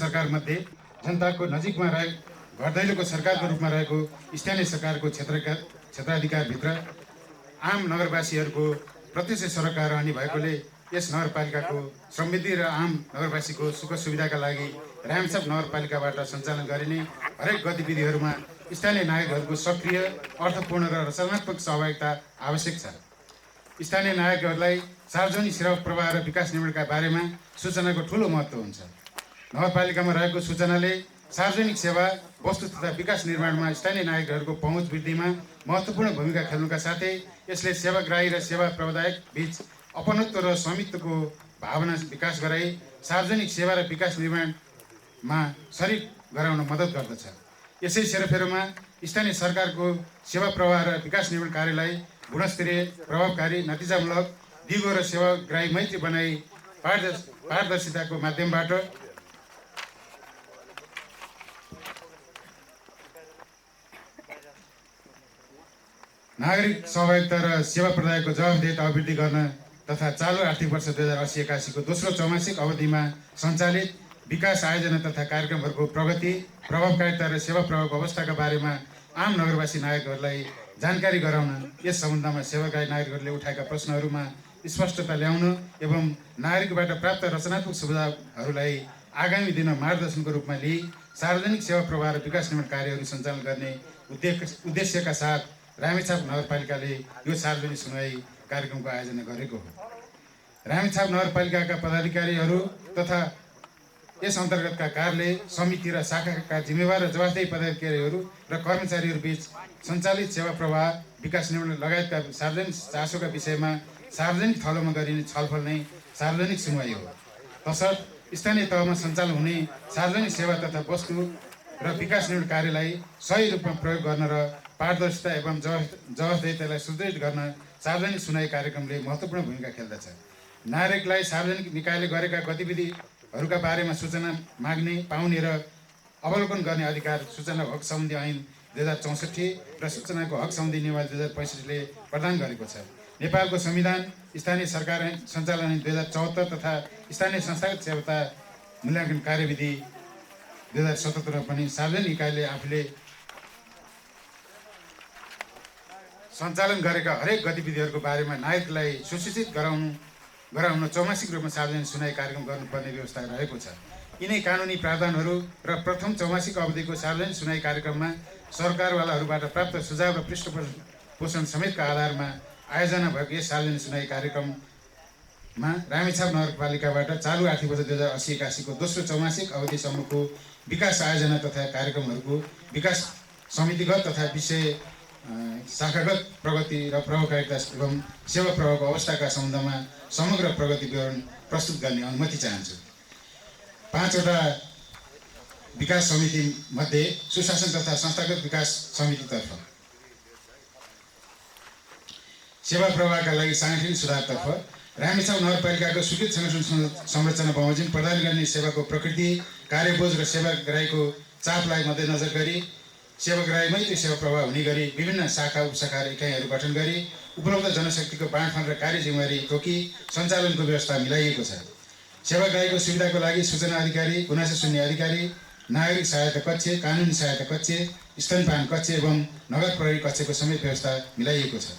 सरकारमध्ये जनताको नजिकमा रहे घर दैलोको सरकारको रूपमा रहेको स्थानीय सरकारको क्षेत्राधिकारभित्र आम नगरवासीहरूको प्रत्यक्ष सरकार रहने भएकोले यस नगरपालिकाको समृद्धि र आम नगरवासीको सुख सुविधाका लागि रामेछाप नगरपालिकाबाट सञ्चालन गरिने हरेक गतिविधिहरूमा स्थानीय नागरिकहरूको सक्रिय, अर्थपूर्ण र रचनात्मक सहभागिता आवश्यक छ। स्थानीय नागरिकहरूलाई सार्वजनिक सेवा प्रवाह र विकास निर्माणका बारेमा सूचनाको ठूलो महत्त्व हुन्छ। नगरपालिकामा रहेको सूचनाले सार्वजनिक सेवा, वस्तु तथा विकास निर्माणमा स्थानीय नागरिकहरूको पहुँच वृद्धिमा महत्त्वपूर्ण भूमिका खेल्नुका साथै यसले सेवाग्राही र सेवा प्रदायक बीच अपनत्व र स्वामित्वको भावना विकास गराई सार्वजनिक सेवा र विकास निर्माणमा सरिक गराउन मद्दत गर्दछ। यसै सेरोफेरोमा स्थानीय सरकारको सेवा प्रवाह र विकास निर्माण कार्यलाई गुणस्तरीय, प्रभावकारी, नतिजामूलक, दिगो र सेवाग्राही मैत्री बनाई पारदर्शिताको माध्यमबाट नागरिक सहभागिता र सेवा प्रदायको जवाफदेहिता अभिवृद्धि गर्न तथा चालु आर्थिक वर्ष 2080-81 को दोस्रो चौमासिक अवधिमा सञ्चालित विकास आयोजना तथा कार्यक्रमहरूको प्रगति, प्रभावकारिता र सेवा प्रभावको अवस्थाका बारेमा आम नगरवासी नागरिकहरूलाई जानकारी गराउन, यस सम्बन्धमा सेवाग्राही नागरिकहरूले उठाएका प्रश्नहरूमा स्पष्टता ल्याउन एवं नागरिकबाट प्राप्त रचनात्मक सुझावहरूलाई आगामी दिनमा मार्गदर्शनको रूपमा लिई सार्वजनिक सेवा प्रवाह र विकास निर्माण कार्यहरू सञ्चालन गर्ने उद्देश्यका साथ रामेछाप नगरपालिकाले यो सार्वजनिक सुनवाई कार्यक्रमको आयोजना गरेको हो। रामेछाप नगरपालिकाका पदाधिकारीहरू तथा यस अन्तर्गतका कार्यालय, समिति र शाखाका जिम्मेवार र जवाफदेही पदाधिकारीहरू र कर्मचारीहरू बीच सञ्चालित सेवा प्रवाह, विकास निर्माण लगायतका सार्वजनिक चासोका विषयमा सार्वजनिक थलोमा गरिने छलफल नै सार्वजनिक सुनवाई हो। तसर्थ स्थानीय तहमा सञ्चालन हुने सार्वजनिक सेवा तथा वस्तु र विकास निर्माण कार्यलाई सही रूपमा प्रयोग गर्न र पारदर्शिता एवं जवाफदेहितालाई सुदृढ गर्न सार्वजनिक सुनवाई कार्यक्रमले महत्त्वपूर्ण भूमिका खेल्दछ। नागरिकलाई सार्वजनिक निकायले गरेका गतिविधिहरूका बारेमा सूचना माग्ने, पाउने र अवलोकन गर्ने अधिकार सूचना हक सम्बन्धी ऐन 2064 र सूचनाको हक सम्बन्धी नियमावली 2065 ले प्रदान गरेको छ। नेपालको संविधान, स्थानीय सरकार सञ्चालन ऐन 2074 तथा स्थानीय संस्थागत सेवा मूल्याङ्कन कार्यविधि 2077 पनि सार्वजनिक निकायले आफूले सञ्चालन गरेका हरेक गतिविधिहरूको बारेमा नागरिकलाई सुसूचित गराउन चौमासिक रूपमा सार्वजनिक सुनवाई कार्यक्रम गर्नुपर्ने व्यवस्था रहेको छ। यिनै कानुनी प्रावधानहरू र प्रथम चौमासिक अवधिको सार्वजनिक सुनवाई कार्यक्रममा सरकारवालाहरूबाट प्राप्त सुझाव र पृष्ठपोषण समेतका आधारमा आयोजना भएको यस सार्वजनिक सुनवाई कार्यक्रममा रामेछाप नगरपालिकाबाट चालु आर्थिक वर्ष 2080-81 को दोस्रो चौमासिक अवधिसम्मको विकास आयोजना तथा कार्यक्रमहरूको विकास समितिगत तथा विषय शाखागत प्रगति र प्रभावकारिता एवं सेवा प्रभावको अवस्थाका सम्बन्धमा समग्र प्रगति विवरण प्रस्तुत गर्ने अनुमति चाहन्छु। 5 वटा विकास समिति मध्ये सुशासन तथा संस्थागत विकास समितितर्फ सेवा प्रवाहका लागि साङ्गठनिक सुधारतर्फ रामेछाप नगरपालिकाको स्वीकृत संगठन संरचना बमोजिम प्रदान गर्ने सेवाको प्रकृति, कार्यबोझ र सेवाग्राहीको चापलाई मध्यनजर गरी सेवाग्राही मैत्री सेवा प्रवाह हुने गरी विभिन्न शाखा उपशाखा र इकाइहरू गठन गरी उपलब्ध जनशक्तिको बाँडफाँड र कार्य जिम्मेवारी तोकी सञ्चालनको व्यवस्था मिलाइएको छ। सेवाग्राहीको सुविधाको लागि सूचना अधिकारी, गुनासो सुन्ने अधिकारी, नागरिक सहायता कक्ष, कानुनी सहायता कक्ष, स्तनपान कक्ष एवं नगर प्रहरी कक्षको समेत व्यवस्था मिलाइएको छ।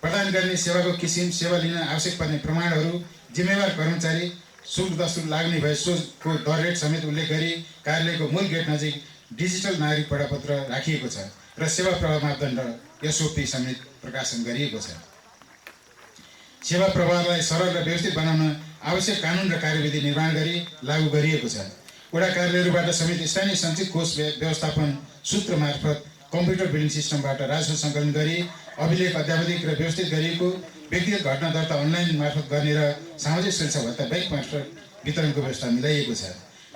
प्रदान गर्ने सेवाको किसिम, सेवा लिन आवश्यक पर्ने प्रमाणहरू, जिम्मेवार कर्मचारी, शुल्क दस्तुर लाग्ने भए सोको दर रेट समेत उल्लेख गरी कार्यालयको मूल गेट नजिक डिजिटल नागरिक प्रमाणपत्र राखिएको छ र सेवा प्रवाह मापदण्ड एसओपी समेत प्रकाशन गरिएको छ। सेवा प्रवाहलाई सरल र व्यवस्थित बनाउन आवश्यक कानुन र कार्यविधि निर्माण गरी लागू गरिएको छ। वडा कार्यालयहरूबाट समेत स्थानीय सञ्चित कोष व्यवस्थापन सूत्र मार्फत कम्प्युटर बिलिङ सिस्टमबाट राजस्व सङ्कलन गरी अभिलेख अध्यावधिक र व्यवस्थित गरिएको, व्यक्तिगत घटना दर्ता अनलाइन मार्फत गर्ने र सामाजिक सुरक्षा भत्ता बैंक मार्फत वितरणको व्यवस्था मिलाइएको छ।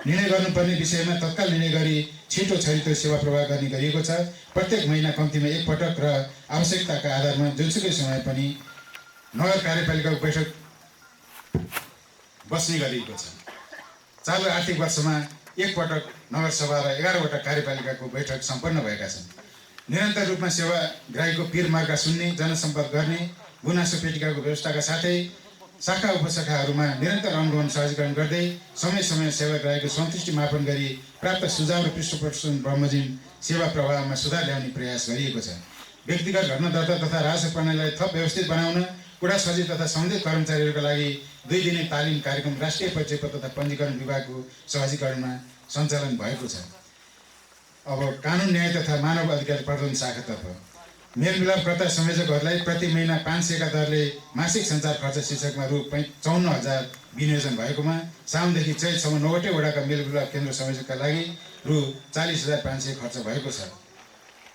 निर्णय गर्नुपर्ने विषयमा तत्काल निर्णय गरी छिटो छरितो सेवा प्रवाह गर्ने गरिएको छ। प्रत्येक महिना कम्तीमा एक पटक र आवश्यकताका आधारमा जुनसुकै समय पनि नगर कार्यपालिकाको बैठक बस्ने गरिएको छ। चालु आर्थिक वर्षमा एक पटक नगरसभा र 11 वटा कार्यपालिकाको बैठक सम्पन्न भएका छन्। निरन्तर रूपमा सेवाग्राहीको पीर मार्का सुन्ने, जनसम्पर्क गर्ने, गुनासो पेटिकाको व्यवस्थाका साथै शाखा उपशाखाहरूमा निरन्तर अनुगमन सहजीकरण गर्दै समय समय सेवाग्राहीको सन्तुष्टि मापन गरी प्राप्त सुझाव र पृष्ठपोषण बमोजिम सेवा प्रवाहमा सुधार ल्याउने प्रयास गरिएको छ। व्यक्तिगत घटना दर्ता तथा राजस्व प्रणालीलाई थप व्यवस्थित बनाउन कुडा सचिव तथा सम्बन्धित कर्मचारीहरूका लागि 2 दिने तालिम कार्यक्रम राष्ट्रिय परिचय पत्र तथा पञ्जीकरण विभागको सहजीकरणमा सञ्चालन भएको छ। अब कानुन न्याय तथा मानव अधिकार प्रवर्धन शाखातर्फ मेलमिलापकर्ता संयोजकहरूलाई प्रति महिना 500 का दरले मासिक सञ्चार खर्च शीर्षकमा रु 54,000 विनियोजन भएकोमा साउनदेखि चैतसम्म 9वटै वडाका मेलमिलाप केन्द्र संयोजकका लागि रु 40,500 खर्च भएको छ।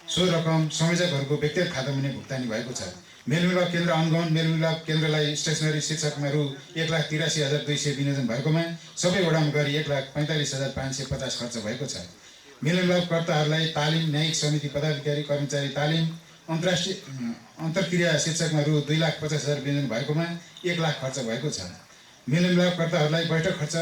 सो रकम संयोजकहरूको व्यक्तिगत खातामा नै भुक्तानी भएको छ। मेलमिलाप केन्द्र अनुगमन मेलमिलाप केन्द्रलाई स्टेसनरी शीर्षकमा रु 1,83,200 विनियोजन भएकोमा सबै वडामा गरी 1,45,550 खर्च भएको छ। मेलमिलापकर्ताहरूलाई तालिम न्यायिक समिति पदाधिकारी कर्मचारी तालिम अन्तर्क्रिया शीर्षकमा रु 2,50,000 विनियोजन भएकोमा 1 लाख खर्च भएको छ। मेलमिलापकर्ताहरूलाई बैठक खर्च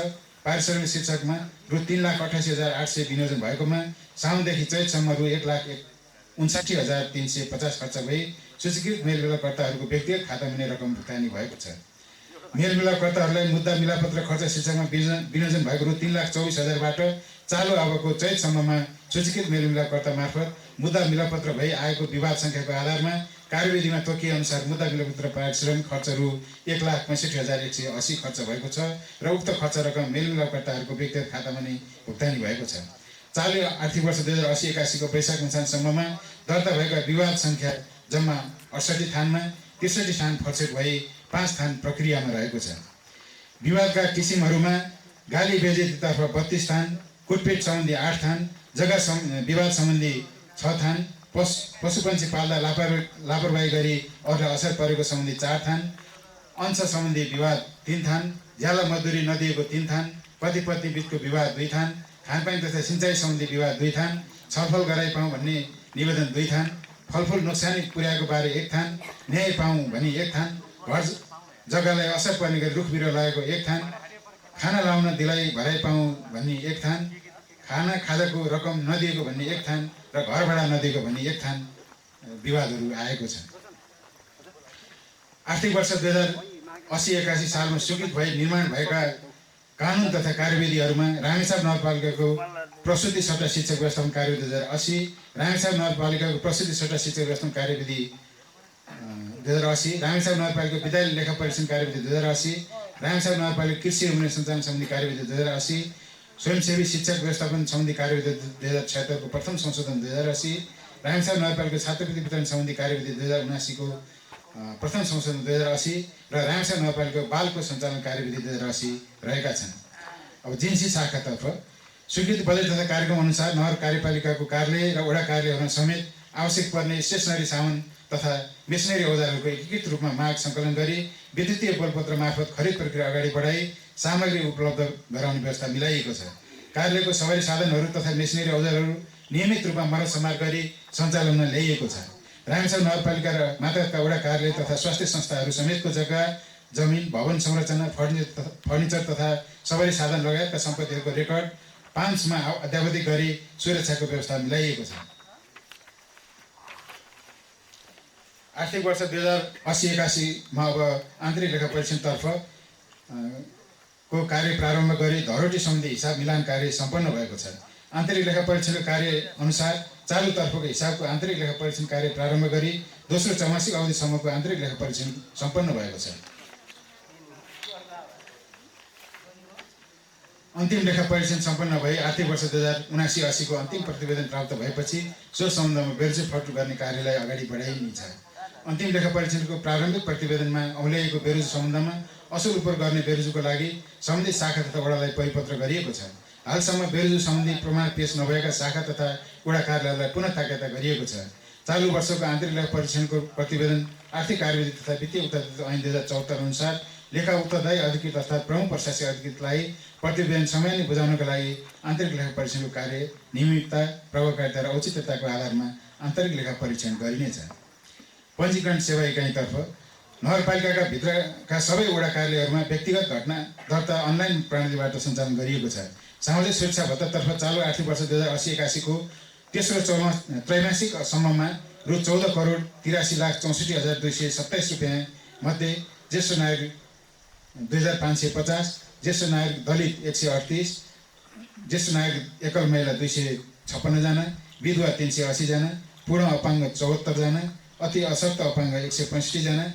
पारिश्रमिक शीर्षकमा रु 3,88,800 विनियोजन भएकोमा साउनदेखि चैतसम्म रु 1,59,350 खर्च भई सूचीकृत मेलमिलापकर्ताहरूको व्यक्तिगत खातामा नै रकम भुक्तानी भएको छ। मेलमिलापकर्ताहरूलाई मुद्दा मिलापत्र खर्च शीर्षकमा विनियोजन भएको रु 3,24,000 बाट चालु अबको चैतसम्ममा सूचीकृत मेलमिलापकर्ता मार्फत मुद्दा मिलापत्र भई आएको विवाद सङ्ख्याको आधारमा कार्यविधिमा तोकिए अनुसार मुद्दा मिलापत्र पारिश्रमिक खर्च रु 1,65,180 खर्च भएको छ र उक्त खर्च रकम मेलमिलापकर्ताहरूको व्यक्तिगत खातामा नै भुक्तानी भएको छ। चालु आर्थिक वर्ष 2080-81 को वैशाख मसानसम्ममा दर्ता भएका विवाद सङ्ख्या जम्मा 68 थानमा 63 थान फर्सेट भई 5 थान प्रक्रियामा रहेको छ। विवादका किसिमहरूमा गाली बेइज्जतीतर्फ 32 थान, कुटपिट सम्बन्धी 8 थान, जग्गा विवाद सम्बन्धी 6 थान, पशुपन्छी पाल्दा लापरवाही गरी अरूलाई असर परेको सम्बन्धी 4 थान, अंश सम्बन्धी विवाद 3 थान, ज्याला मजदुरी नदिएको 3 थान, पति पत्नी बीचको विवाद 2 थान, खानपान तथा सिँचाइ सम्बन्धी विवाद 2 थान, छलफल गराइ पाऊँ भन्ने निवेदन 2 थान, फलफुल नोक्सानी पुर्याएको बारे 1 थान, न्याय पाऊँ भनी 1 थान, घर जग्गालाई असर पर्ने गरी रुख बिरुवा लगाएको 1 थान, खाना लाउन दिलाइ भराइ पाऊँ भन्ने 1 थान, खाना खाजाको रकम नदिएको भन्ने 1 थान र घर भाडा नदिएको भन्ने 1 थान विवादहरू आएको छ। आर्थिक वर्ष 2080-81 सालमा स्वीकृत भई निर्माण भएका कानुन तथा कार्यविधिहरूमा रामेछाप नगरपालिकाको प्रस्तुति सट्टा शिक्षक व्यवस्थापन कार्यविधि 2080, रामेछाप नगरपालिकाको प्रस्तुति सट्टा शिक्षक व्यवस्थापन कार्यविधि 2080, रामेछाप नगरपालिका विद्यालय लेखा परीक्षण कार्यविधि 2080, रामेछाप नगरपालिका कृषि उन्नयन सञ्चालन सम्बन्धी कार्यविधि 2080, स्वयंसेवी शिक्षक व्यवस्थापन सम्बन्धी कार्यविधि 2076 को प्रथम संशोधन 2080, रामेछाप नगरपालिका छात्रवृत्ति वितरण सम्बन्धी कार्यविधि 2079 को प्रथम संशोधन 2080 र रामेछाप नगरपालिका बालको सञ्चालन कार्यविधि 2080 रहेका छन्। अब जिन्सी शाखातर्फ स्वीकृत बजेट तथा कार्यक्रम अनुसार नगर कार्यपालिकाको कार्यालय र वडा कार्यालयहरूमा समेत आवश्यक पर्ने स्टेसनरी सामान तथा मेसिनरी औजारहरूको एकीकृत रूपमा माग सङ्कलन गरी विद्युतीय बलपत्र मार्फत खरिद प्रक्रिया अगाडि बढाई सामग्री उपलब्ध गराउने व्यवस्था मिलाइएको छ। कार्यालयको सवारी साधनहरू तथा मेसिनरी औजारहरू नियमित रूपमा मर्मत समार गरी सञ्चालनमा ल्याइएको छ। रामेछाप नगरपालिका र मातहतका वडा कार्यालय तथा स्वास्थ्य संस्थाहरू समेतको जग्गा, जमिन, भवन संरचना, फर्निचर तथा सवारी साधन लगायतका सम्पत्तिहरूको रेकर्ड 5 मा अद्यावधिक गरी सुरक्षाको व्यवस्था मिलाइएको छ। आर्थिक वर्ष 2080-81 मा अब आन्तरिक लेखा परीक्षणतर्फ को कार्य प्रारम्भ गरी धरोटी सम्बन्धी हिसाब मिलान कार्य सम्पन्न भएको छ। आन्तरिक लेखा परीक्षणको कार्य अनुसार चालु तर्फको हिसाबको आन्तरिक लेखा परीक्षण कार्य प्रारम्भ गरी दोस्रो त्रैमासिक अवधिसम्मको आन्तरिक लेखा परीक्षण सम्पन्न भएको छ। अन्तिम लेखा परीक्षण सम्पन्न भई आर्थिक वर्ष 2079-80 को अन्तिम प्रतिवेदन प्राप्त भएपछि सो सम्बन्धमा बेरुजु फटो गर्ने कार्यलाई अगाडि बढाइनेछ। अन्तिम लेखा परीक्षणको प्रारम्भिक प्रतिवेदनमा औल्याइएको बेरुजु सम्बन्धमा असुल उपर गर्ने बेरुजुको लागि सम्बन्धित शाखा तथा वडालाई परिपत्र गरिएको छ। हालसम्म बेरुजु सम्बन्धी प्रमाण पेश नभएका शाखा तथा वडा कार्यालयलाई पुनः ताकेता गरिएको छ। चालु वर्षको आन्तरिक लेखा परीक्षणको प्रतिवेदन आर्थिक कार्यविधि तथा वित्तीय उत्तरदायित्व ऐन 2074 अनुसार लेखा उत्तरदायी अधिकृत अर्थात् प्रमुख प्रशासकीय अधिकृतलाई प्रतिवेदन समयमै बुझाउनका लागि आन्तरिक लेखा परीक्षणको कार्य नियमितता, प्रभावकारिता र औचित्यताको आधारमा आन्तरिक लेखा परीक्षण गरिनेछ। पञ्जीकरण सेवा इकाइतर्फ नगरपालिकाका भित्रका सबै वडा कार्यालयहरूमा व्यक्तिगत घटना दर्ता अनलाइन प्रणालीबाट सञ्चालन गरिएको छ। सामाजिक सुरक्षा भत्तातर्फ चालु आर्थिक वर्ष 2080-81 को तेस्रो त्रैमासिक सम्ममा रु 14,83,64,227 रुपियाँ मध्ये ज्येष्ठ नागरिक 2550, ज्येष्ठ नागरिक दलित 138, ज्येष्ठ नागरिक एकल महिला 256 जना, विधवा 380 जना, पूर्ण अपाङ्ग 74 जना, अति अशक्त अपाङ्ग 165 जना,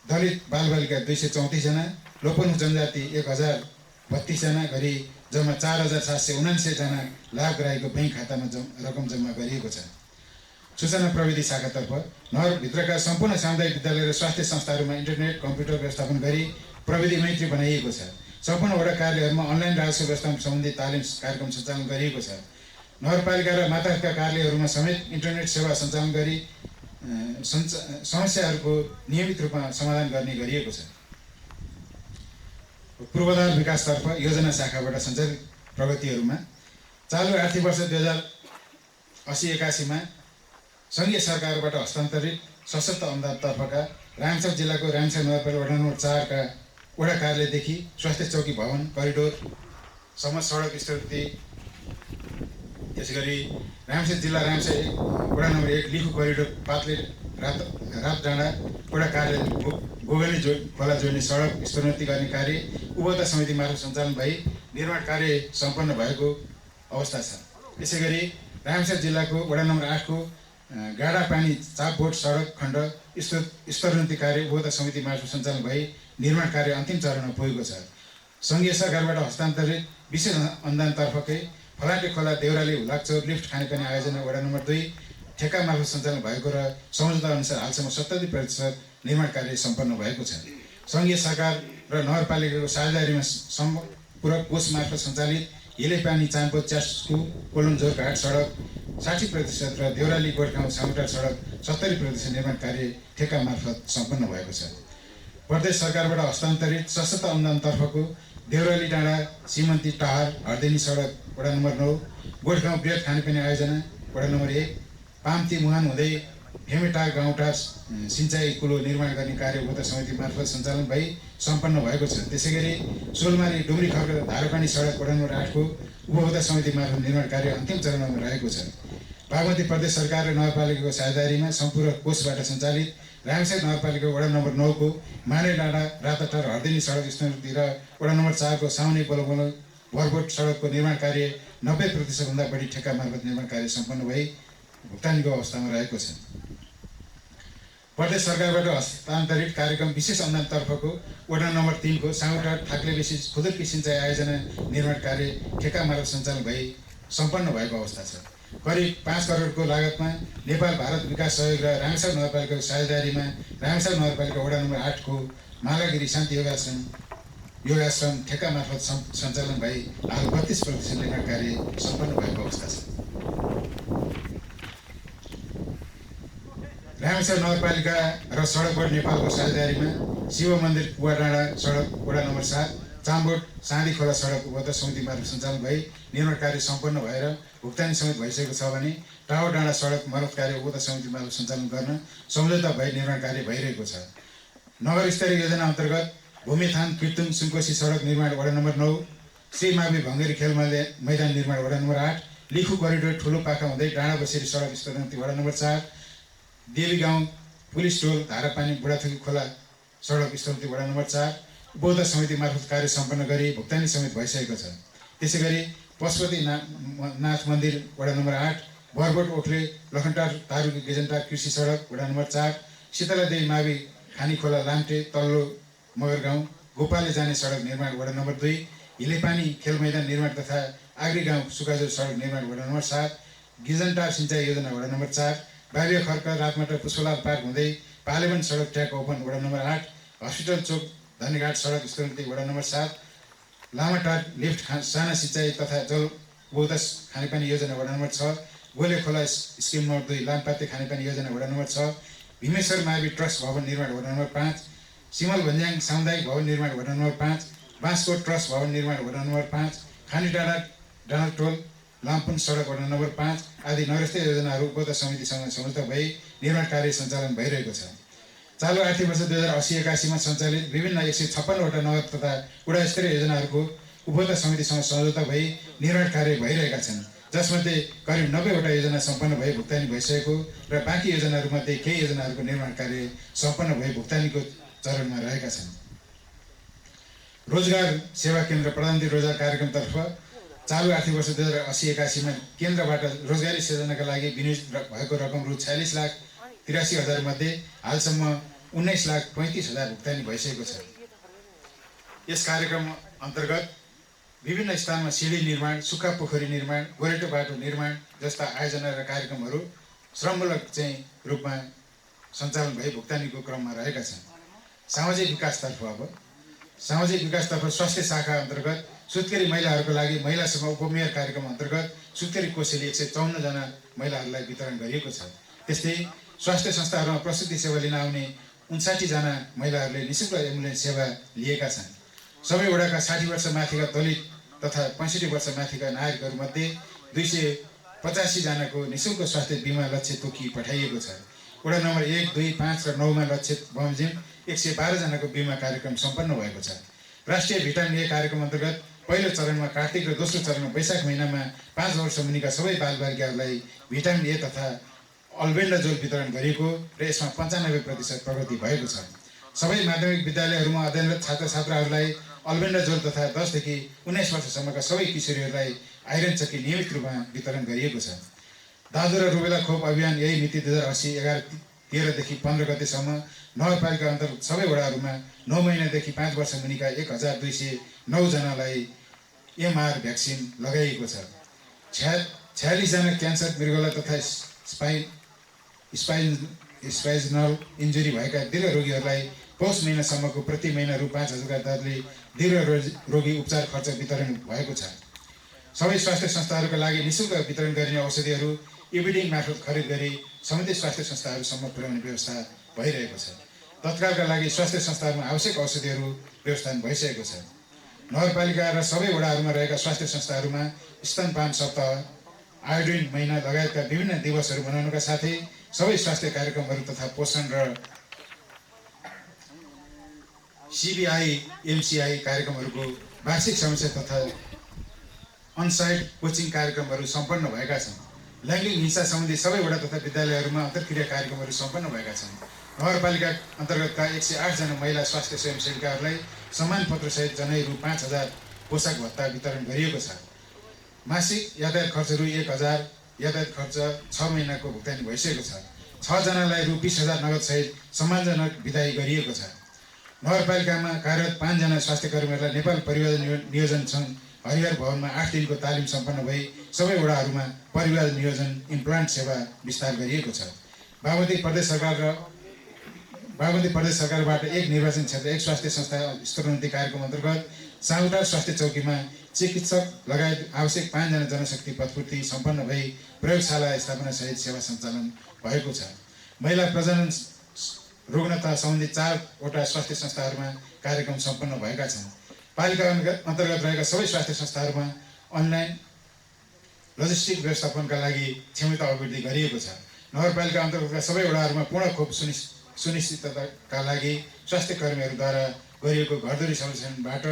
दलित बालबालिका 234 जना, लोपन जनजाति 1032 जना गरी जम्मा 4779 जना लाभग्राहीको बैंक खातामा रकम जम्मा गरिएको छ। सूचना प्रविधि शाखातर्फ नगरभित्रका सम्पूर्ण सामुदायिक विद्यालय र स्वास्थ्य संस्थाहरूमा इन्टरनेट कम्प्युटर व्यवस्थापन गरी प्रविधि मैत्री बनाइएको छ। सम्पूर्ण वडा कार्यालयहरूमा अनलाइन राजस्व व्यवस्थापन सम्बन्धी तालिम कार्यक्रम सञ्चालन गरिएको छ। नगरपालिका र मातहतका कार्यालयहरूमा समेत इन्टरनेट सेवा सञ्चालन गरी समस्याहरूको नियमित रूपमा समाधान गर्ने गरिएको छ। पूर्वाधार विकासतर्फ योजना शाखाबाट सञ्चालित प्रगतिहरूमा चालु आर्थिक वर्ष 2080-81 मा सङ्घीय सरकारबाट हस्तान्तरित सशक्त अनुदानतर्फका रामछाप जिल्लाको रामछाप नगरपालिका वडा नम्बर 4 का वडा कार्यालयदेखि स्वास्थ्य चौकी भवन करिडोरसम्म सडक स्तरीय, त्यसैगरी रामछाप जिल्ला रामछाप वडा नम्बर 1 लिखु करिडोर पातले रात डाँडा वडा कार्यालय गोगली खोला जोड्ने सडक स्तरोन्नति गर्ने कार्य उपभोक्ता समिति मार्फत सञ्चालन भई निर्माण कार्य सम्पन्न भएको अवस्था छ। त्यसैगरी रामछाप जिल्लाको वडा नम्बर 8 को गाडा पानी चापबोट सडक खण्ड स्तरोन्नति कार्य उपभोक्ता समिति मार्फत सञ्चालन भई निर्माण कार्य अन्तिम चरणमा पुगेको छ। सङ्घीय सरकारबाट हस्तान्तरित विशेष अनुदानतर्फकै फलाटे खोला देउराली हुलाकचौर लिफ्ट खानेपानी आयोजना वडा नम्बर 2 ठेक्का मार्फत सञ्चालन भएको र सम्झौता अनुसार हालसम्म 70% निर्माण कार्य सम्पन्न भएको छ। सङ्घीय सरकार र नगरपालिकाको साझेदारीमा पूरक कोष मार्फत सञ्चालित हिलेपानी चाम्पो च्यास्कु कोलुमझोर घाट सडक 60% र देउराली गोठगाउँ सामुटार सडक 70% निर्माण कार्य ठेक्का मार्फत सम्पन्न भएको छ। प्रदेश सरकारबाट हस्तान्तरित सशक्त अनुदानतर्फको देउराली डाँडा सीमन्ती टहार हर्देनी सडक वडा नम्बर 9 गोठगाउँ बृहत खानेपानी आयोजना वडा नम्बर 1 पाम्ती मुहान हुँदै हेमेटा गाउँटा सिँचाइ कुलो निर्माण गर्ने कार्य उपभोक्ता समिति मार्फत सञ्चालन भई सम्पन्न भएको छ। त्यसैगरी सोलमारी डुम्री खर्क धारापानी सडक वडा नम्बर 8 को उपभोक्ता समिति मार्फत निर्माण कार्य अन्तिम चरणमा रहेको छ। बागमती प्रदेश सरकार र नगरपालिकाको साझेदारीमा सम्पूर्ण कोषबाट सञ्चालित रामछाप नगरपालिका वडा नम्बर 9 को माने डाँडा राताटार हर्देनी सडक स्तरोन्नति र वडा नम्बर 4 को साउनी बोलोबोलो भरबोट सडकको निर्माण कार्य 90% भन्दा बढी ठेक्का मार्फत निर्माण कार्य सम्पन्न भई भुक्तानीको अवस्थामा रहेको छ। प्रदेश सरकारबाट हस्तान्तरित कार्यक्रम विशेष अनुदानतर्फको वडा नम्बर 3 को साउटार थाक्ले बेसी खुदुरकी सिँचाइ आयोजना निर्माण कार्य ठेक्का मार्फत सञ्चालन भई सम्पन्न भएको अवस्था छ। करिब 5 करोडको लागतमा नेपाल भारत विकास सहयोग र रामछाप नगरपालिकाको साझेदारीमा रामछाप नगरपालिका वडा नम्बर 8 को मालागिरी शान्ति योगाश्रम ठेक्का मार्फत सञ्चालन भई हाल 32% निर्माण कार्य सम्पन्न भएको अवस्था छ। रामछाप नगरपालिका र सडक बोर्ड नेपालको साझेदारीमा शिव मन्दिर कुवा डाँडा सडक वडा नम्बर 7 चामबोट साँधी खोला सडक उपभोक्ता समिति मार्फत सञ्चालन भई निर्माण कार्य सम्पन्न भएर भुक्तानी समेत भइसकेको छ भने टावर डाँडा सडक मर्मत कार्य उपभोक्ता समिति मार्फत सञ्चालन गर्न सम्झौता भई निर्माण कार्य भइरहेको छ। नगर स्तरीय योजना अन्तर्गत भूमिथान किर्तुङ सुनकोशी सडक निर्माण वडा नम्बर 9 श्री मावि भङ्गेरी खेल मैदान निर्माण वडा नम्बर 8 लिखु करिडोर ठुलो पाखा हुँदै डाँडा बसेरी सडक स्तरोन्नति वडा नम्बर 4 देवी गाउँ पुलिस टोल धारापानी बुढाथोकी खोला सडक स्तरोन्नति वडा नम्बर 4 उपभोक्ता समिति मार्फत कार्य सम्पन्न गरी भुक्तानी समेत भइसकेको छ। त्यसैगरी पशुपति नाथ मन्दिर वडा नम्बर 8 बरबोट ओखले लखनटार तारुकी गेजन्टा कृषि सडक वडा नम्बर 4 शीतलादेवी मावि खानी खोला लाम्टे तल्लो मगर गाउँ गोपालले जाने सडक निर्माण वडा नम्बर 2 हिलेपानी खेल मैदान निर्माण तथा आग्री गाउँ सुकाजोर सडक निर्माण वडा नम्बर 7 गिजन्टार सिँचाइ योजना वडा नम्बर 4 बाबिया खर्क रातमाटा पुष्पलाल पार्क हुँदै पालेवन सडक ट्र्याक ओपन वडा नम्बर 8 हस्पिटल चोक धनीघाट सडक स्तरोन्नति वडा नम्बर 7 लामाटार लिफ्ट साना सिँचाइ तथा जल उपभोक्ता खानेपानी योजना वडा नम्बर 6 गोले खोला स्किम नम्बर 2 लामपाते खानेपानी योजना वडा नम्बर 6 भीमेश्वर मावि ट्रस्ट भवन निर्माण वडा नम्बर 5 सिमल भन्ज्याङ सामुदायिक भवन निर्माण वडा नम्बर 5 बाँसकोट ट्रस्ट भवन निर्माण वडा नम्बर 5 खानी डाँडा डाँडाटोल लामपुन सडक वडा नम्बर 5 आदि नगरस्थलीय योजनाहरू उपभोक्ता समितिसँग सम्झौता भई निर्माण कार्य सञ्चालन भइरहेको छ। चालु आर्थिक वर्ष 2080-81 मा सञ्चालित विभिन्न 156 वटा नगर तथा गुणास्तरीय योजनाहरूको उपभोक्ता समितिसँग सम्झौता भई निर्माण कार्य भइरहेका छन्, जसमध्ये करिब 90 वटा योजना सम्पन्न भई भुक्तानी भइसकेको र बाँकी योजनाहरूमध्ये केही योजनाहरूको निर्माण कार्य सम्पन्न भई भुक्तानीको चरणमा रहेका छन्। रोजगार सेवा केन्द्र प्रधानमन्त्री रोजगार कार्यक्रमतर्फ चालु आर्थिक वर्ष 2080-81 केन्द्रबाट रोजगारी सृजनाका लागि विनियोजित भएको रकम रु 46,83,000 मध्ये हालसम्म 19,35,000 भुक्तानी भइसकेको छ। यस कार्यक्रम अन्तर्गत विभिन्न स्थानमा सिडी निर्माण, सुक्खा पोखरी निर्माण, गोरेटो बाटो निर्माण जस्ता आयोजना र कार्यक्रमहरू श्रममूलक रूपमा सञ्चालन भई भुक्तानीको क्रममा रहेका छन्। सामाजिक विकासतर्फ स्वास्थ्य शाखा अन्तर्गत सुत्केरी महिलाहरूको लागि महिलासँग उपमेयर कार्यक्रम अन्तर्गत सुत्केरी कोसेली 154 जना महिलाहरूलाई वितरण गरिएको छ। त्यस्तै स्वास्थ्य संस्थाहरूमा प्रसुति सेवा लिन आउने 59 जना महिलाहरूले निःशुल्क एम्बुलेन्स सेवा लिएका छन्। सबै वडाका 60 वर्ष माथिका दलित तथा 65 वर्ष माथिका नागरिकहरूमध्ये 285 जनाको निःशुल्क स्वास्थ्य बिमा लक्षित तोकी पठाइएको छ। वडा नम्बर 1, 2, 5 र 9 मा लक्षित बमोजिम 112 जनाको बिमा कार्यक्रम सम्पन्न भएको छ। राष्ट्रिय भिटामिन ए कार्यक्रम अन्तर्गत पहिलो चरणमा कार्तिक र दोस्रो चरणमा वैशाख महिनामा 5 वर्ष मुनिका सबै बालबालिकाहरूलाई भिटामिन ए तथा अल्बेन्डाजोल वितरण गरिएको र यसमा 95% प्रगति भएको छ। सबै माध्यमिक विद्यालयहरूमा अध्ययनरत छात्रछात्राहरूलाई अल्बेन्डाजोल तथा 10 देखि 19 वर्षसम्मका सबै किशोरीहरूलाई आइरन चक्की नियमित रूपमा वितरण गरिएको छ। दादु र रुबेला खोप अभियान यही मिति 2080-11 देखि 15 गतेसम्म नगरपालिका अन्तर्गत सबै वडाहरूमा 9 महिनादेखि 5 वर्ष मुनिका 1209 जनालाई एमआर भ्याक्सिन लगाइएको छ। 46 जना क्यान्सर, मृगौला तथा स्पाइनल इन्जुरी भएका दीर्घ रोगीहरूलाई पौष महिनासम्मको प्रति महिना रु 5,000 का दरले दीर्घ रोगी उपचार खर्च वितरण भएको छ। सबै स्वास्थ्य संस्थाहरूका लागि निःशुल्क वितरण गरिने औषधिहरू इबिडिङ मार्फत खरिद गरी सम्बन्धित स्वास्थ्य संस्थाहरूसम्म पुर्याउने व्यवस्था भइरहेको छ। तत्कालका लागि स्वास्थ्य संस्थाहरूमा आवश्यक औषधिहरू व्यवस्थापन भइसकेको छ। नगरपालिका र सबै वडाहरूमा रहेका स्वास्थ्य संस्थाहरूमा स्तनपान सप्ताह, आयोडिन महिना लगायतका विभिन्न दिवसहरू मनाउनका साथै सबै स्वास्थ्य कार्यक्रमहरू तथा पोषण र सिबिआई एमसिआई कार्यक्रमहरूको वार्षिक समीक्षा तथा अनसाइट कोचिङ कार्यक्रमहरू सम्पन्न भएका छन्। लैङ्गिक हिंसा सम्बन्धी सबै वडा तथा विद्यालयहरूमा अन्तर्क्रिया कार्यक्रमहरू सम्पन्न भएका छन्। नगरपालिका अन्तर्गतका 108 जना महिला स्वास्थ्य स्वयंसेविकाहरूलाई सम्मान पत्रसहित जनै रु 5,000 पोसाक भत्ता वितरण गरिएको छ। मासिक यातायात खर्च रु 1,000 यातायात खर्च 6 महिनाको भुक्तानी भइसकेको छ। 6 जनालाई रु 20,000 नगदसहित सम्मानजनक विदाई गरिएको छ। नगरपालिकामा कार्यरत 5 जना स्वास्थ्य कर्मीहरूलाई नेपाल परिवार नियोजन सङ्घ हरिहर भवनमा 8 दिनको तालिम सम्पन्न भई सबै वडाहरूमा परिवार नियोजन इम्प्लान्ट सेवा विस्तार गरिएको छ। बागमती प्रदेश सरकारबाट एक निर्वाचन क्षेत्र एक स्वास्थ्य संस्था स्तरोन्नति कार्यक्रम अन्तर्गत साउटार स्वास्थ्य चौकीमा चिकित्सक लगायत आवश्यक 5 जना जनशक्ति पदपूर्ति सम्पन्न भई प्रयोगशाला स्थापना सहित सेवा सञ्चालन भएको छ। महिला प्रजनन रुग्णता सम्बन्धी 4 वटा स्वास्थ्य संस्थाहरूमा कार्यक्रम सम्पन्न भएका छन्। पालिका अन्तर्गत रहेका सबै स्वास्थ्य संस्थाहरूमा अनलाइन लजिस्टिक व्यवस्थापनका लागि क्षमता अभिवृद्धि गरिएको छ। नगरपालिका अन्तर्गतका सबै वडाहरूमा पूर्ण खोप सुनिश्चितताका लागि स्वास्थ्य कर्मीहरूद्वारा गरिएको घरधुरी सर्वेक्षणबाट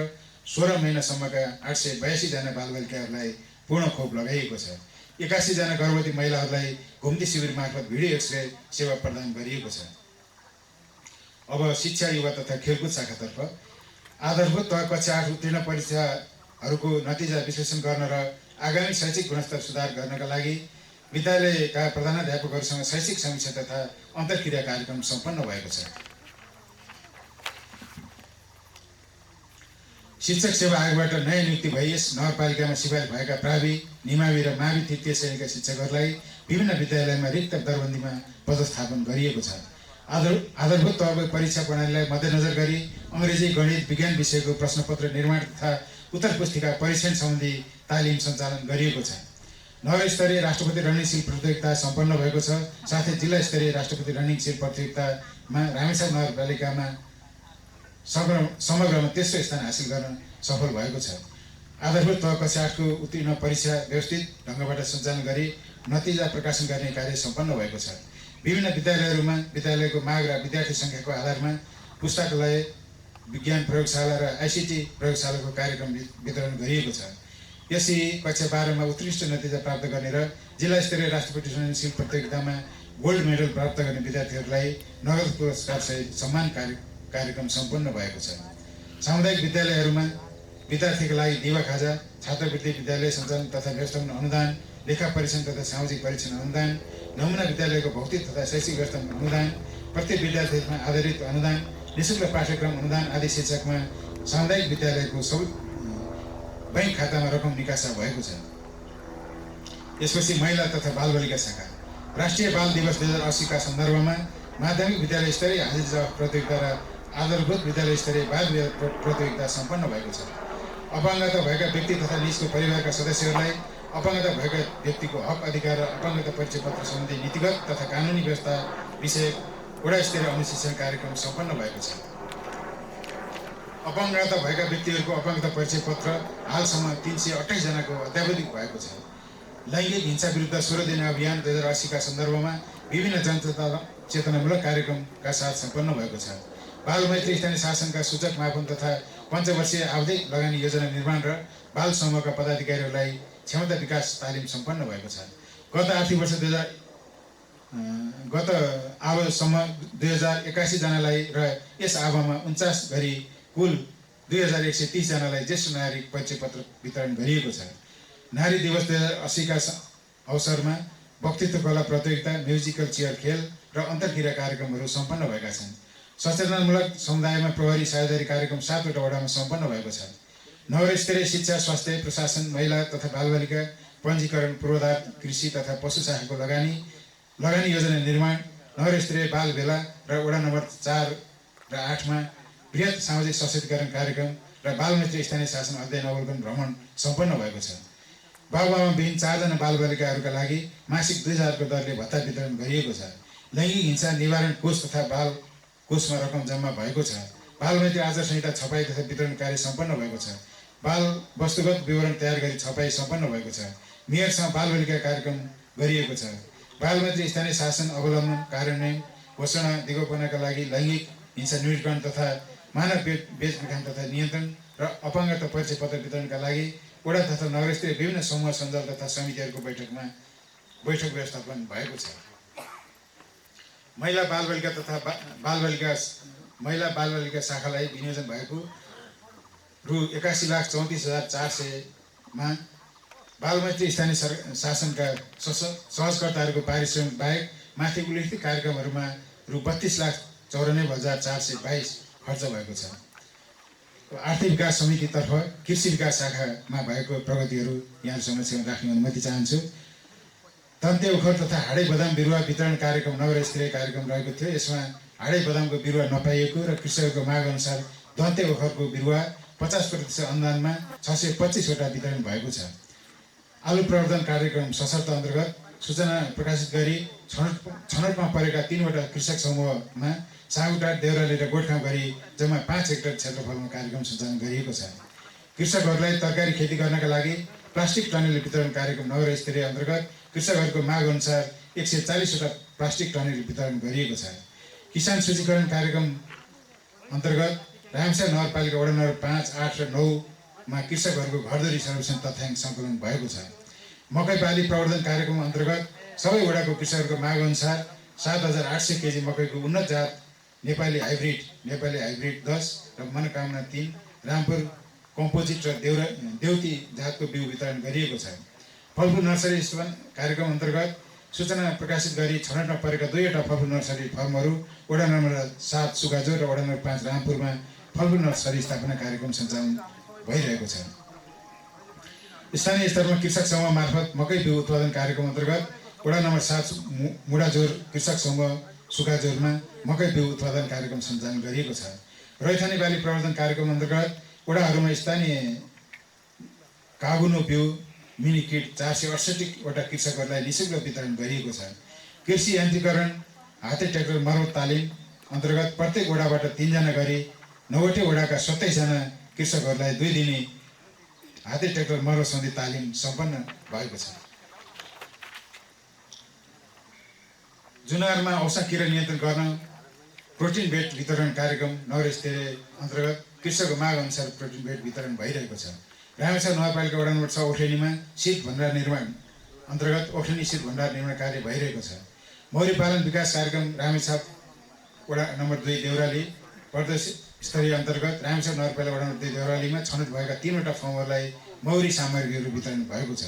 16 महिनासम्मका 882 जना बालबालिकाहरूलाई पूर्ण खोप लगाइएको छ। 81 जना गर्भवती महिलाहरूलाई घुम्ती शिविर मार्फत भिडियो एक्सरे सेवा प्रदान गरिएको छ। अब शिक्षा, युवा तथा खेलकुद शाखातर्फ आधारभूत तह कक्षा 8 उत्तीर्ण परीक्षाहरूको नतिजा विश्लेषण गर्न र आगामी शैक्षिक गुणस्तर सुधार गर्नका लागि विद्यालयका प्रधानाध्यापकहरूसँग शैक्षिक समीक्षा तथा अन्तर्क्रिया कार्यक्रम सम्पन्न भएको छ। शिक्षक सेवा आयोगबाट नयाँ नियुक्ति भई यस नगरपालिकामा सिफारिस भएका प्रावि, निमावि र मावि तृतीय श्रेणीका शिक्षकहरूलाई विभिन्न विद्यालयमा रिक्त दरबन्दीमा पदस्थापन गरिएको छ। आधारभूत तहको परीक्षा प्रणालीलाई मध्यनजर गरी अङ्ग्रेजी, गणित, विज्ञान विषयको प्रश्नपत्र निर्माण तथा उत्तर पुस्तिका परीक्षण सम्बन्धी तालिम सञ्चालन गरिएको छ। नगर स्तरीय राष्ट्रपति रणनीतिशील प्रतियोगिता सम्पन्न भएको छ। साथै जिल्ला स्तरीय राष्ट्रपति रणनीतिशील प्रतियोगितामा रामेछाप नगरपालिकामा समग्रमा तेस्रो स्थान हासिल गर्न सफल भएको छ। आधारभूत तह कक्षा 8 को उत्तीर्ण परीक्षा व्यवस्थित ढङ्गबाट सञ्चालन गरी नतिजा प्रकाशन गर्ने कार्य सम्पन्न भएको छ। विभिन्न विद्यालयहरूमा विद्यालयको माग र विद्यार्थी सङ्ख्याको आधारमा पुस्तकालय, विज्ञान प्रयोगशाला र आइसिटी प्रयोगशालाको कार्यक्रम वितरण गरिएको छ। यसै कक्षा 12 मा उत्कृष्ट नतिजा प्राप्त गर्ने र जिल्ला स्तरीय राष्ट्रपति रणनीतिशील प्रतियोगितामा गोल्ड मेडल प्राप्त गर्ने विद्यार्थीहरूलाई नगद पुरस्कार सहित सम्मान कार्यक्रम सम्पन्न भएको छ। सामुदायिक विद्यालयहरूमा विद्यार्थीका लागि दिवा खाजा, छात्रवृत्ति, विद्यालय सञ्चालन तथा व्यवस्थापन अनुदान, लेखा परीक्षण तथा सामाजिक परीक्षण अनुदान, नमुना विद्यालयको भौतिक तथा शैक्षिक व्यवस्थापन अनुदान, प्रत्येक विद्यार्थीमा आधारित अनुदान, निःशुल्क पाठ्यक्रम अनुदान आदि शीर्षकमा सामुदायिक विद्यालयको सबै बैंक खातामा रकम निकासा भएको छ। यसपछि महिला तथा बालबालिका शाखा राष्ट्रिय बाल दिवस 2080 का सन्दर्भमा माध्यमिक विद्यालय स्तरीय हाजिर जवाफ प्रतियोगिता र आधारभूत विद्यालय स्तरीय वाद विवाद प्रतियोगिता सम्पन्न भएको छ। अपाङ्गता भएका व्यक्ति तथा निजको परिवारका सदस्यहरूलाई अपाङ्गता भएका व्यक्तिको हक अधिकार र अपाङ्गता परिचय पत्र सम्बन्धी नीतिगत तथा कानुनी व्यवस्था विषय वडा स्तरीय अनुशिक्षण कार्यक्रम सम्पन्न भएको छ। अपाङ्गता भएका व्यक्तिहरूको अपाङ्गता परिचय पत्र हालसम्म 328 जनाको अत्यावधिक भएको छ। लैङ्गिक हिंसा विरुद्ध 16 दिने अभियान 2080 का सन्दर्भमा विभिन्न जनचेतनामूलक कार्यक्रमका साथ सम्पन्न भएको छ। बाल मैत्री स्थानीय शासनका सूचक मापन तथा पञ्चवर्षीय आवधिक लगानी योजना निर्माण र बाल समूहका पदाधिकारीहरूलाई क्षमता विकास तालिम सम्पन्न भएको छ। गत आर्थिक वर्ष गत आवसम्म 2081 जनालाई र यस आवमा 49 गरी कुल 2130 जनालाई ज्येष्ठ नागरिक परिचय पत्र वितरण गरिएको छ। नारी दिवस 2080 का अवसरमा वक्तृत्व कला प्रतियोगिता, म्युजिकल चेयर खेल र अन्तर्क्रिया कार्यक्रमहरू सम्पन्न भएका छन्। सचेतनामूलक समुदायमा प्रहरी साझेदारी कार्यक्रम 7 वटा वडामा सम्पन्न भएको छ। नगर स्तरीय शिक्षा, स्वास्थ्य, प्रशासन, महिला तथा बालबालिका पञ्जीकरण, पूर्वाधार, कृषि तथा पशु शाखाको लगानी योजना निर्माण, नगर स्तरीय बाल भेला र वडा नम्बर 4 र 8 मा बृहत सामाजिक सशक्तिकरण कार्यक्रम र बालमैत्री स्थानीय शासन अध्ययन अवलोकन भ्रमण सम्पन्न भएको छ। बाबुआमा विहीन 4 जना बालबालिकाहरूका लागि मासिक 2000 को दरले भत्ता वितरण गरिएको छ। लैङ्गिक हिंसा निवारण कोष तथा बाल कोषमा रकम जम्मा भएको छ। बालमैत्री आचार संहिता छपाई तथा वितरण कार्य सम्पन्न भएको छ। बाल वस्तुगत विवरण तयार गरी छपाई सम्पन्न भएको छ। मेयरसँग बालबालिका कार्यक्रम गरिएको छ। बालमैत्री स्थानीय शासन अवलम्बन, कार्यान्वयन, घोषणा, दिगोपनाका लागि लैङ्गिक हिंसा न्यूनीकरण तथा मानव बेचबिखन तथा नियन्त्रण र अपाङ्गता परिचय पत्र वितरणका लागि वडा तथा नगर स्तरीय विभिन्न समूह सञ्जाल तथा समितिहरूको बैठक व्यवस्थापन भएको छ। महिला बालबालिका शाखालाई विनियोजन भएको रु 81,34,400 मा बालमैत्री स्थानीय शासनका सहजकर्ताहरूको पारिश्रमिक बाहेक माथि उल्लेखित कार्यक्रमहरूमा रु 32,94,422 खर्च भएको छ। आर्थिक विकास समितितर्फ कृषि विकास शाखामा भएको प्रगतिहरू यहाँ समक्षमा राख्ने अनुमति चाहन्छु। दन्ते ओखर तथा हाडे बदाम बिरुवा वितरण कार्यक्रम नगर स्तरीय कार्यक्रम रहेको थियो। यसमा हाडे बदामको बिरुवा नपाइएको र कृषकहरूको माग अनुसार दन्ते ओखरको बिरुवा 50% अनुदानमा 625 वटा वितरण भएको छ। आलु प्रवर्धन कार्यक्रम सशर्त अन्तर्गत सूचना प्रकाशित गरी छनौटमा परेका 3 वटा कृषक समूहमा सागुटार, देउराली र गोठखाम गरी जम्मा 5 हेक्टर क्षेत्रफलमा कार्यक्रम सञ्चालन गरिएको छ। कृषकहरूलाई तरकारी खेती गर्नका लागि प्लास्टिक टनेल वितरण कार्यक्रम नगर स्तरीय अन्तर्गत कृषकहरूको माग अनुसार 140 वटा प्लास्टिक टनेल वितरण गरिएको छ। किसान सूचीकरण कार्यक्रम अन्तर्गत रामसा नगरपालिका वडा नम्बर 5, 8 र 9 मा कृषकहरूको घरधुरी सर्वेक्षण तथ्याङ्क सङ्कलन भएको छ। मकै बाली प्रवर्धन कार्यक्रम अन्तर्गत सबै वडाको कृषकहरूको माग अनुसार 7,800 केजी मकैको उन्नत जात नेपाली हाइब्रिड 10 र मनोकामना 3, रामपुर कम्पोजिट र देउती जातको बिउ वितरण गरिएको छ। फलफुल नर्सरी स्थापना कार्यक्रम अन्तर्गत सूचना प्रकाशित गरी छनौटमा परेका 2 वटा फलफुल नर्सरी फर्महरू वडा नम्बर 7 सुगाजोर र वडा नम्बर 5 रामपुरमा फलफुल नर्सरी स्थापना कार्यक्रम सञ्चालन भइरहेको छ। स्थानीय स्तरमा कृषक समूह मार्फत मकै बिउ उत्पादन कार्यक्रम अन्तर्गत वडा नम्बर 7 मुडाजोर कृषक समूह सुगाजोरमा मकै बिउ उत्पादन कार्यक्रम सञ्चालन गरिएको छ। रैथाने बाली प्रवर्धन कार्यक्रम अन्तर्गत वडाहरूमा स्थानीय काबुनो बिउ मिनी किट 468 वटा कृषकहरूलाई निःशुल्क वितरण गरिएको छ। कृषि यान्त्रिकरण हाते ट्र्याक्टर मर्मत तालिम अन्तर्गत प्रत्येक वडाबाट 3 जना गरी 9वटै वडाका 27 जना कृषकहरूलाई 2 दिने हाते ट्र्याक्टर मर्मत सम्बन्धी तालिम सम्पन्न भएको छ। जुनारमा औसा किरा नियन्त्रण गर्न प्रोटिन बेड वितरण कार्यक्रम नगर स्तरीय अन्तर्गत कृषकको माग अनुसार प्रोटिन बेड वितरण भइरहेको छ। रामेछाप नगरपालिका वडा नम्बर 6 ओखलेनीमा शीत भण्डार निर्माण अन्तर्गत ओखलेनी शीत भण्डार निर्माण कार्य भइरहेको छ। मौरी पालन विकास कार्यक्रम रामेछाप वडा नम्बर 2 देउराली प्रदेश स्तरीय अन्तर्गत रामेछाप नगरपालिका वडा नम्बर 2 देउरालीमा छनौट भएका 3वटा ठाउँहरूलाई मौरी सामग्रीहरू वितरण भएको छ।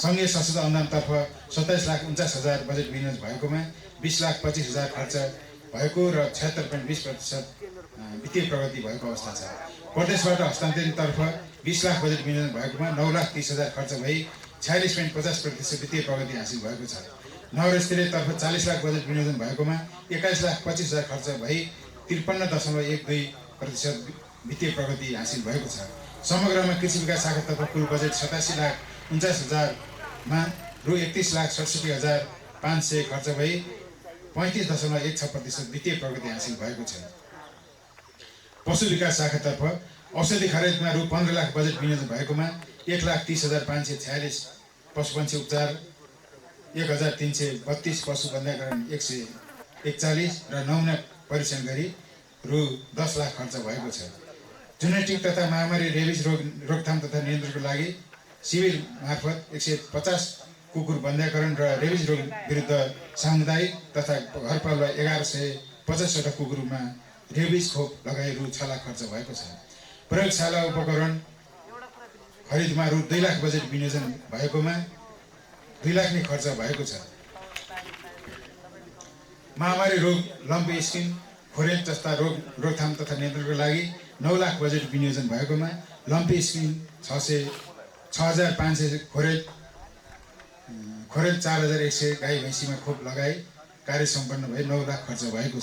सङ्घीय सशस्त्र अनुदानतर्फ 27,49,000 बजेट विनियोज भएकोमा 20,25,000 खर्च भएको र 76.20% वित्तीय प्रगति भएको अवस्था छ। प्रदेशबाट हस्तान्तरणतर्फ 20 लाख बजेट विनियोजन भएकोमा 9,30,000 खर्च भई 46.50% वित्तीय प्रगति हासिल भएको छ। नगर स्तरीयतर्फ 40 लाख बजेट विनियोजन भएकोमा 21,25,000 खर्च भई 53.12% वित्तीय प्रगति हासिल भएको छ। समग्रमा कृषि विकास शाखातर्फ कुल बजेट 87,49,000 मा रु 31,67,500 खर्च भई 35.16% वित्तीय प्रगति हासिल भएको छ। पशु विकास शाखातर्फ औषधि खरिदमा रु 15 लाख बजेट विनियोजन भएकोमा 1,30,546 पशुपन्छी उपचार 1,332 पशु बन्ध्याकरण 141 र नमुना परीक्षण गरी रु 10 लाख खर्च भएको छ। जेनेटिक तथा महामारी रेबिज रोकथाम तथा नियन्त्रणको लागि शिविर मार्फत 150 कुकुर बन्ध्याकरण र रेबिज रोग विरुद्ध सामुदायिक तथा घरपालुवा 1150वटा कुकुरमा रेबिज खोप लगाई रु 6 लाख खर्च भएको छ। प्रयोगशाला उपकरण खरिदमा रु 2 लाख बजेट विनियोजन भएकोमा 2 लाख नै खर्च भएको छ। महामारी रोग लम्पी स्किन खोरेट जस्ता रोग रोकथाम तथा नियन्त्रणको लागि 9 लाख बजेट विनियोजन भएकोमा लम्पी स्किन 6,500 खोरेट 4,100 गाई भैँसीमा खोप लगाई कार्य सम्पन्न भई 9 लाख खर्च भएको छ।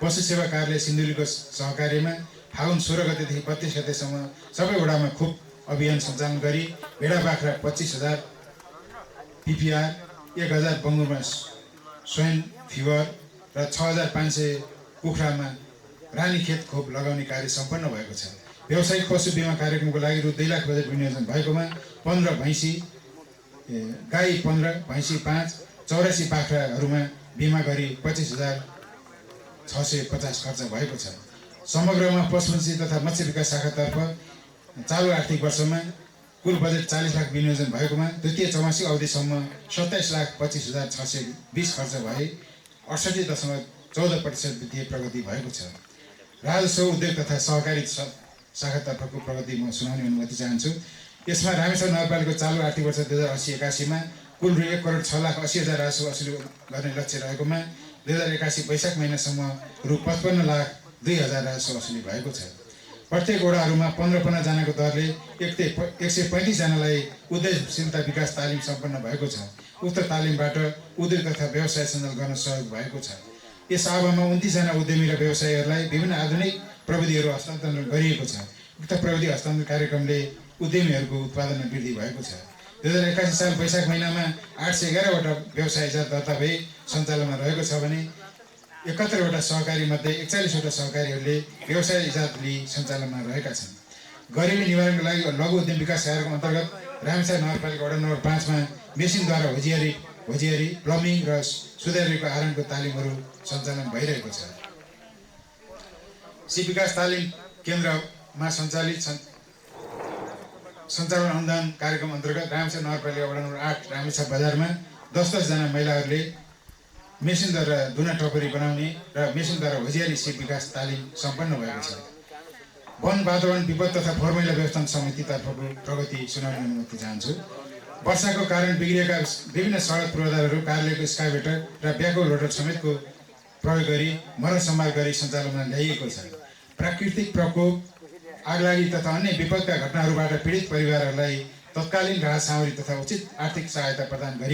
पशु सेवा कार्यालय सिन्धुलीको सहकार्यमा फागुन 16 गतेदेखि 32 गतेसम्म सबै वडामा खोप अभियान सञ्चालन गरी भेडा बाख्रा 25,000 पिपिआर 1,000 बङ्गुरमा स्वाइन फिभर र 6,500 कुखुरामा रानीखेत खोप लगाउने कार्य सम्पन्न भएको छ। व्यावसायिक पशु बिमा कार्यक्रमको लागि रु 2 लाख बजेट विनियोजन भएकोमा 15 भैँसी गाई 15 भैँसी 5 84 बाख्राहरूमा बिमा गरी 25,650 खर्च भएको छ। समग्रमा पशुपन्छी तथा मत्स्य विकास शाखातर्फ चालु आर्थिक वर्षमा कुल बजेट 40 लाख विनियोजन भएकोमा द्वितीय चौमासिक अवधिसम्म 27,25,620 खर्च भए 68.14% वित्तीय प्रगति भएको छ। राजस्व उद्योग तथा सहकारी शाखातर्फको प्रगति म सुनाउने अनुमति चाहन्छु। यसमा रामेछाप नगरपालिकाको चालु आर्थिक वर्ष 2080-81 मा कुल रु 1,06,80,000 राजस्व वसुली गर्ने लक्ष्य रहेकोमा 2081 वैशाख महिनासम्म रु 55,02,000 राजस्व वसुली भएको छ। प्रत्येक वडाहरूमा 15 जनाको दरले 135 जनालाई उद्यमशीलता विकास तालिम सम्पन्न भएको छ। उक्त तालिमबाट उद्योग तथा व्यवसाय सञ्चालन गर्न सहयोग भएको छ। यस अवधिमा 29 जना उद्यमी र व्यवसायीहरूलाई विभिन्न आधुनिक प्रविधिहरू हस्तान्तरण गरिएको छ। उक्त प्रविधि हस्तान्तरण कार्यक्रमले उद्यमीहरूको उत्पादनमा वृद्धि भएको छ। 2081 साल वैशाख महिनामा 811वटा व्यवसाय इजारा दर्ता भई सञ्चालनमा रहेको छ भने 71वटा सहकारी मध्ये 41वटा सहकारीहरूले व्यवसाय इजारा लिई सञ्चालनमा रहेका छन्। गरिबी निवारणको लागि लघु उद्यम विकास कार्यक्रम अन्तर्गत रामेछाप नगरपालिका वडा नम्बर 5 मा मेसिनद्वारा होजियारी प्लम्बिङ र सुधारीको आरम्भको तालिमहरू सञ्चालन भइरहेको छ। सिप विकास तालिम केन्द्रमा सञ्चालन अनुदान कार्यक्रम अन्तर्गत रामेछाप नगरपालिका वडा नम्बर 8 रामेछाप बजारमा 10 जना महिलाहरूले मेसिनद्वारा दुना टोकरी बनाउने र मेसिनद्वारा होजियारी सिप विकास तालिम सम्पन्न भएको छ। वन वातावरण विपद तथा फोहोर मैला व्यवस्थापन समितितर्फको प्रगति सुनाउने अनुमति चाहन्छु। वर्षाको कारण बिग्रिएका विभिन्न सडक पूर्वाधारहरू कार्यालयको स्काइवेटर र ब्याकहोल लोडर समेतको प्रयोग गरी मरमत गरी सञ्चालनमा ल्याइएको छ। प्राकृतिक प्रकोप आगलागी तथा अन्य विपदका घटनाहरूबाट पीडित परिवारहरूलाई तत्कालीन राहत सामग्री तथा उचित आर्थिक सहायता प्रदान गरिएको